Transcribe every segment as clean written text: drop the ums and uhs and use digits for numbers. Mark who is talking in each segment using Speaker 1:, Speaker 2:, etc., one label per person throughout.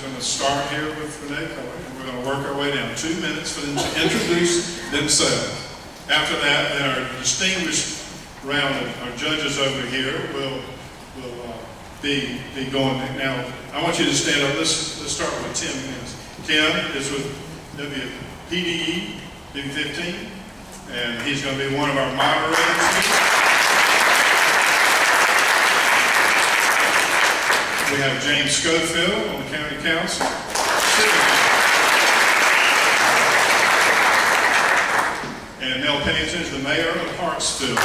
Speaker 1: We're going to start here with Renee Keller, and we're going to work our way down. 2 minutes for them to introduce themselves. After that, then our distinguished round of our judges over here will be going. Now, I want you to stand up. Let's start with Tim. Tim is with WPDE, B15, and he's going to be one of our moderators. We have James Schofield on the County Council. And Mel Pennington is the mayor of Hartsville.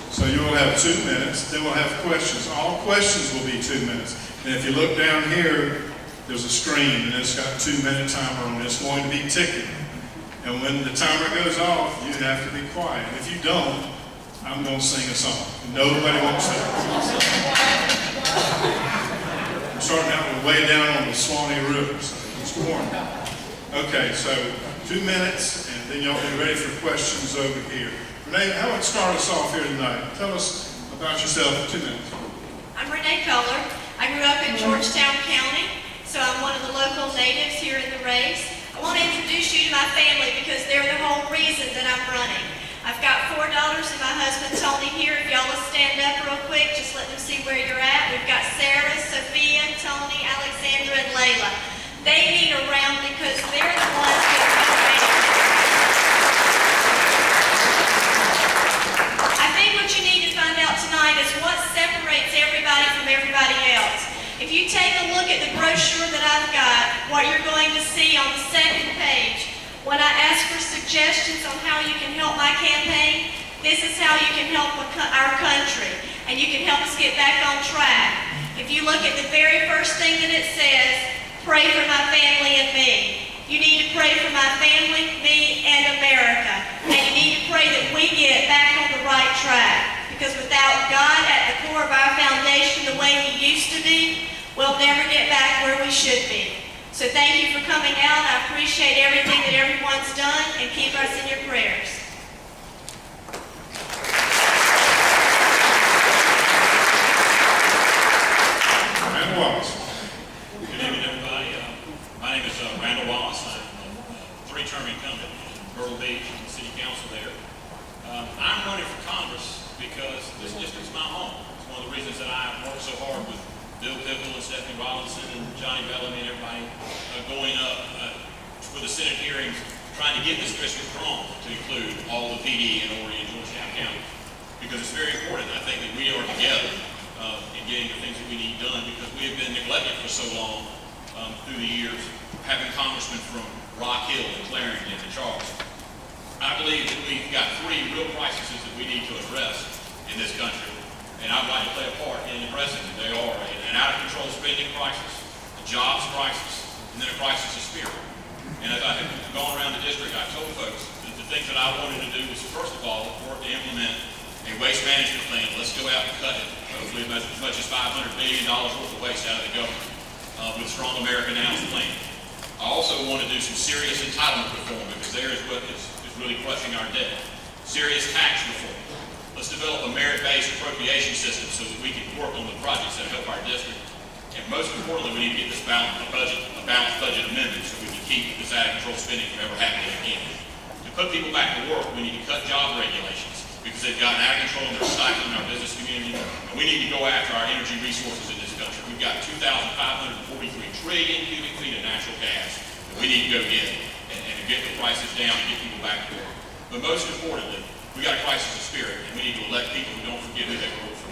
Speaker 1: So you will have 2 minutes, then we'll have questions. All questions will be 2 minutes. And if you look down here, there's a screen, and it's got a 2-minute timer on it. It's going to be ticking. And when the timer goes off, you have to be quiet. If you don't, I'm going to sing a song. Nobody won't sing. I'm starting out with Way Down on the Swanee River, so it's warm. Okay, so 2 minutes, and then y'all be ready for questions over here. Renee, how would start us off here tonight? Tell us about yourself in 2 minutes.
Speaker 2: I'm Renee Keller. I grew up in Georgetown County, so I'm one of the local natives here in the race. I want to introduce you to my family because they're the whole reason that I'm running. I've got 4 daughters and my husband Tony here. If y'all will stand up real quick, just let them see where you're at. We've got Sarah, Sophia, Tony, Alexandra, and Layla. They meet around because they're the ones that are motivated. I think what you need to find out tonight is what separates everybody from everybody else. If you take a look at the brochure that I've got, what you're going to see on the second page, when I ask for suggestions on how you can help my campaign, this is how you can help our country, and you can help us get back on track. If you look at the very first thing that it says, pray for my family and me. You need to pray for my family, me, and America. And you need to pray that we get back on the right track. Because without God at the core of our foundation the way He used to be, we'll never get back where we should be. So thank you for coming out. I appreciate everything that everyone's done, and keep us in your prayers.
Speaker 1: Randall Wallace.
Speaker 3: Good evening, everybody. My name is Randall Wallace. I'm a 3-term incumbent in Myrtle Beach and the City Council there. I'm running for Congress because this district's my home. It's one of the reasons that I worked so hard with Bill Pickle and Stephanie Robinson and Johnny Bellamy and everybody going up for the Senate hearings, trying to get this district drawn to include all the PD in Horry and Georgetown County. Because it's very important, I think, that we are together in getting the things that we need done, because we have been neglected for so long through the years, having congressmen from Rock Hill and Clarendon and Charles. I believe that we've got 3 real crises that we need to address in this country. And I'd like to play a part in addressing them. They are an out-of-control spending crisis, a jobs crisis, and then a crisis of spirit. And as I have gone around the district, I've told folks that the things that I wanted to do was, first of all, work to implement a waste management plan. Let's go out and cut it, hopefully as much as $500 billion worth of waste out of the government with Strong America Now's plan. I also want to do some serious entitlement reform, because there is what is really crushing our debt. Serious tax reform. Let's develop a merit-based appropriation system so that we can work on the projects that help our district. And most importantly, we need to get this balanced budget amendment so we can keep this out-of-control spending from ever happening again. To put people back to work, we need to cut job regulations because they've gotten out of control and they're stifling our business community. And we need to go after our energy resources in this country. We've got 2,543 trillion cubic feet of natural gas that we need to go get and get the prices down and get people back to work. But most importantly, we got a crisis of spirit, and we need to elect people who don't forget who they work for.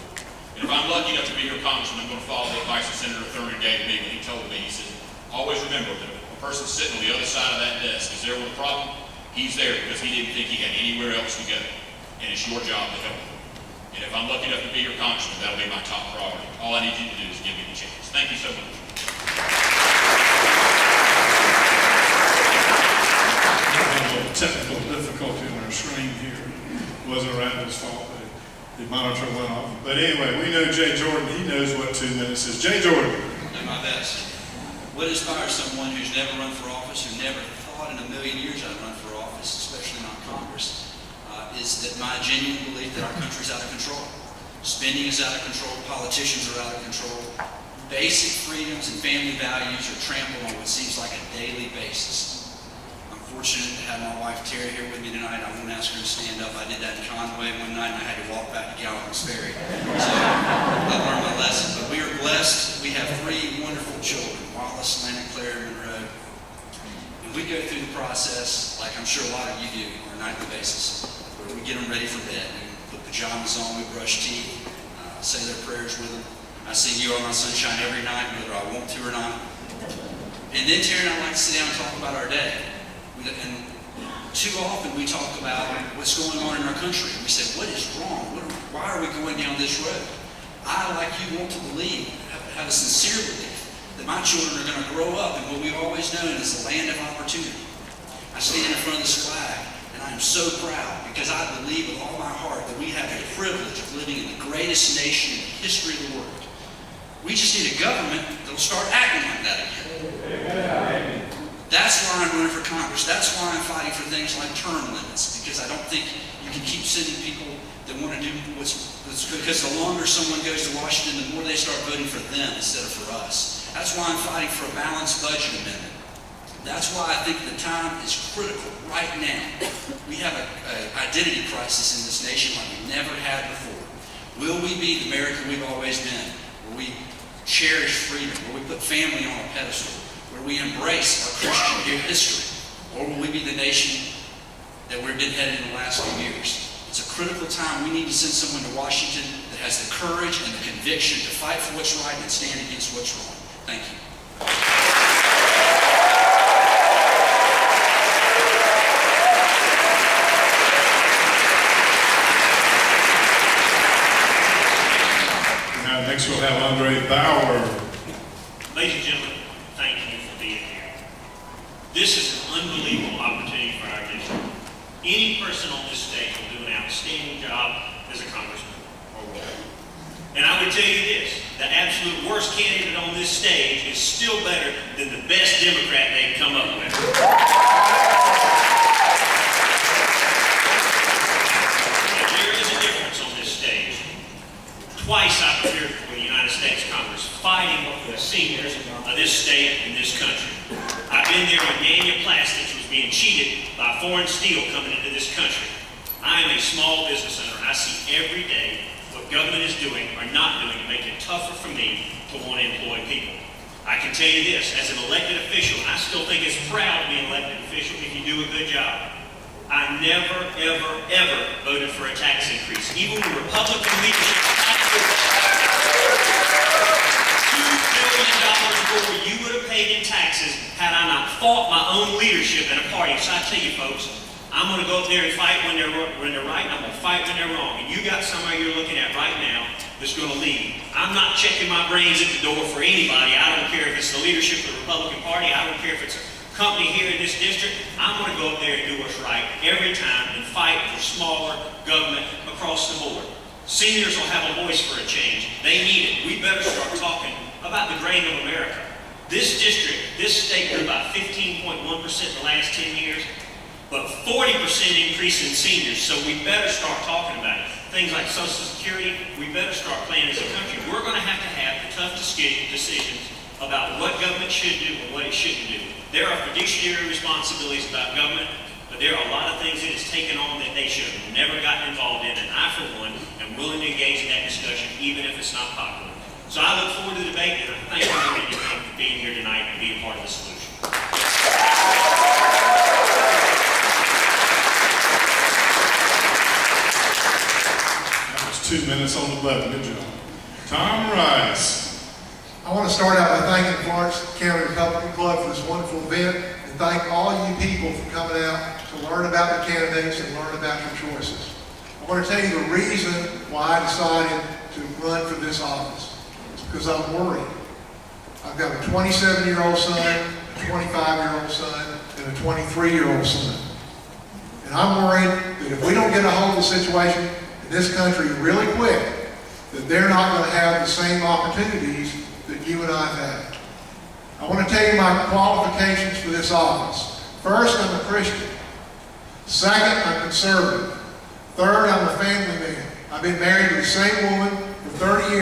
Speaker 3: And if I'm lucky enough to be your congressman, I'm going to follow the advice that Senator Thurman gave me when he told me, he said, always remember that a person sitting on the other side of that desk is there with a problem. He's there because he didn't think he had anywhere else to go. And it's your job to help him. And if I'm lucky enough to be your congressman, that'll be my top priority. All I need you to do is give me the chance. Thank you so much.
Speaker 1: Technical difficulty on our screen here. It wasn't Randall's fault. The monitor went off. But anyway, we know Jay Jordan. He knows what 2 minutes is. Jay Jordan.
Speaker 4: Do my best. What inspires someone who's never run for office, who never thought in a million years I'd run for office, especially not Congress, is that my genuine belief that our country's out of control. Spending is out of control. Politicians are out of control. Basic freedoms and family values are trampled on what seems like a daily basis. I'm fortunate to have my wife Terry here with me tonight. I won't ask her to stand up. I did that in Conway one night and I had to walk back to Gallagher's Ferry. So I learned my lesson. But we are blessed. We have 3 wonderful children, Wallace, Landon, Claire, and Monroe. And we go through the process, like I'm sure a lot of you do, on a nightly basis, where we get them ready for bed. We put pajamas on, we brush teeth, say their prayers with them. I sing You Are My Sunshine every night, whether I want to or not. And then Terry and I like to sit down and talk about our day. And too often we talk about what's going on in our country. We say, what is wrong? Why are we going down this road? I, like you, want to believe, have a sincere belief, that my children are going to grow up in what we've always known as the land of opportunity. I stand in front of this flag, and I am so proud because I believe with all my heart that we have the privilege of living in the greatest nation in the history of the world. We just need a government that will start acting like that again. That's why I'm running for Congress. That's why I'm fighting for things like term limits, because I don't think you can keep sending people that want to do what's good, because the longer someone goes to Washington, the more they start voting for them instead of for us. That's why I'm fighting for a balanced budget amendment. That's why I think the time is critical right now. We have an identity crisis in this nation like we've never had before. Will we be the America we've always been, where we cherish freedom, where we put family on a pedestal, where we embrace our Christian history, or will we be the nation that we've been headed in the last few years? It's a critical time. We need to send someone to Washington that has the courage and the conviction to fight for what's right and stand against what's wrong. Thank you.
Speaker 1: Next we'll have Andre Bauer.
Speaker 3: Ladies and gentlemen, thank you for being here. This is an unbelievable opportunity for our district. Any person on this stage will do an outstanding job as a congressman or whatever. And I would tell you this, the absolute worst candidate on this stage is still better than the best Democrat they can come up with. And there is a difference on this stage. Twice I've appeared for the United States Congress, fighting for the seniors of this state and this country. I've been there when Daniel Plastics was being cheated by foreign steel coming into this country. I am a small business owner. I see every day what government is doing or not doing to make it tougher for me to want to employ people. I can tell you this, as an elected official, I still think it's proud to be an elected official if you do a good job. I never, ever, ever voted for a tax increase. Even when Republican leadership $2 billion more you would have paid in taxes had I not fought my own leadership in a party. So I tell you folks, I'm going to go up there and fight when they're right, and I'm going to fight when they're wrong. And you got somebody you're looking at right now that's going to lead. I'm not checking my brains at the door for anybody. I don't care if it's the leadership of the Republican Party. I don't care if it's a company here in this district. I'm going to go up there and do what's right every time and fight for smaller government across the board. Seniors will have a voice for a change. They need it. We better start talking about the grain of America. This district, this state grew by 15.1% in the last 10 years, but 40% increase in seniors, so we better start talking about it. Things like Social Security, we better start planning as a country. We're going to have the tough decisions about what government should do and what it shouldn't do. There are fiduciary responsibilities about government, but there are a lot of things it has taken on that they should have never gotten involved in, and I, for one, am willing to engage in that discussion, even if it's not popular. So I look forward to the debate, and I thank you for being here tonight and being part of the solution.
Speaker 1: That was 2 minutes on the button. Good job. Tom Rice.
Speaker 5: I want to start out by thanking Florence County Republican Club for this wonderful event, and thank all you people for coming out to learn about the candidates and learn about your choices. I want to tell you the reason why I decided to run for this office. It's because I'm worried. I've got a 27-year-old son, a 25-year-old son, and a 23-year-old son. And I'm worried that if we don't get a hold of the situation in this country really quick, that they're not going to have the same opportunities that you and I have had. I want to tell you my qualifications for this office. First, I'm a Christian. Second, I'm conservative. Third, I'm a family man. I've been married to the same woman for 30 years.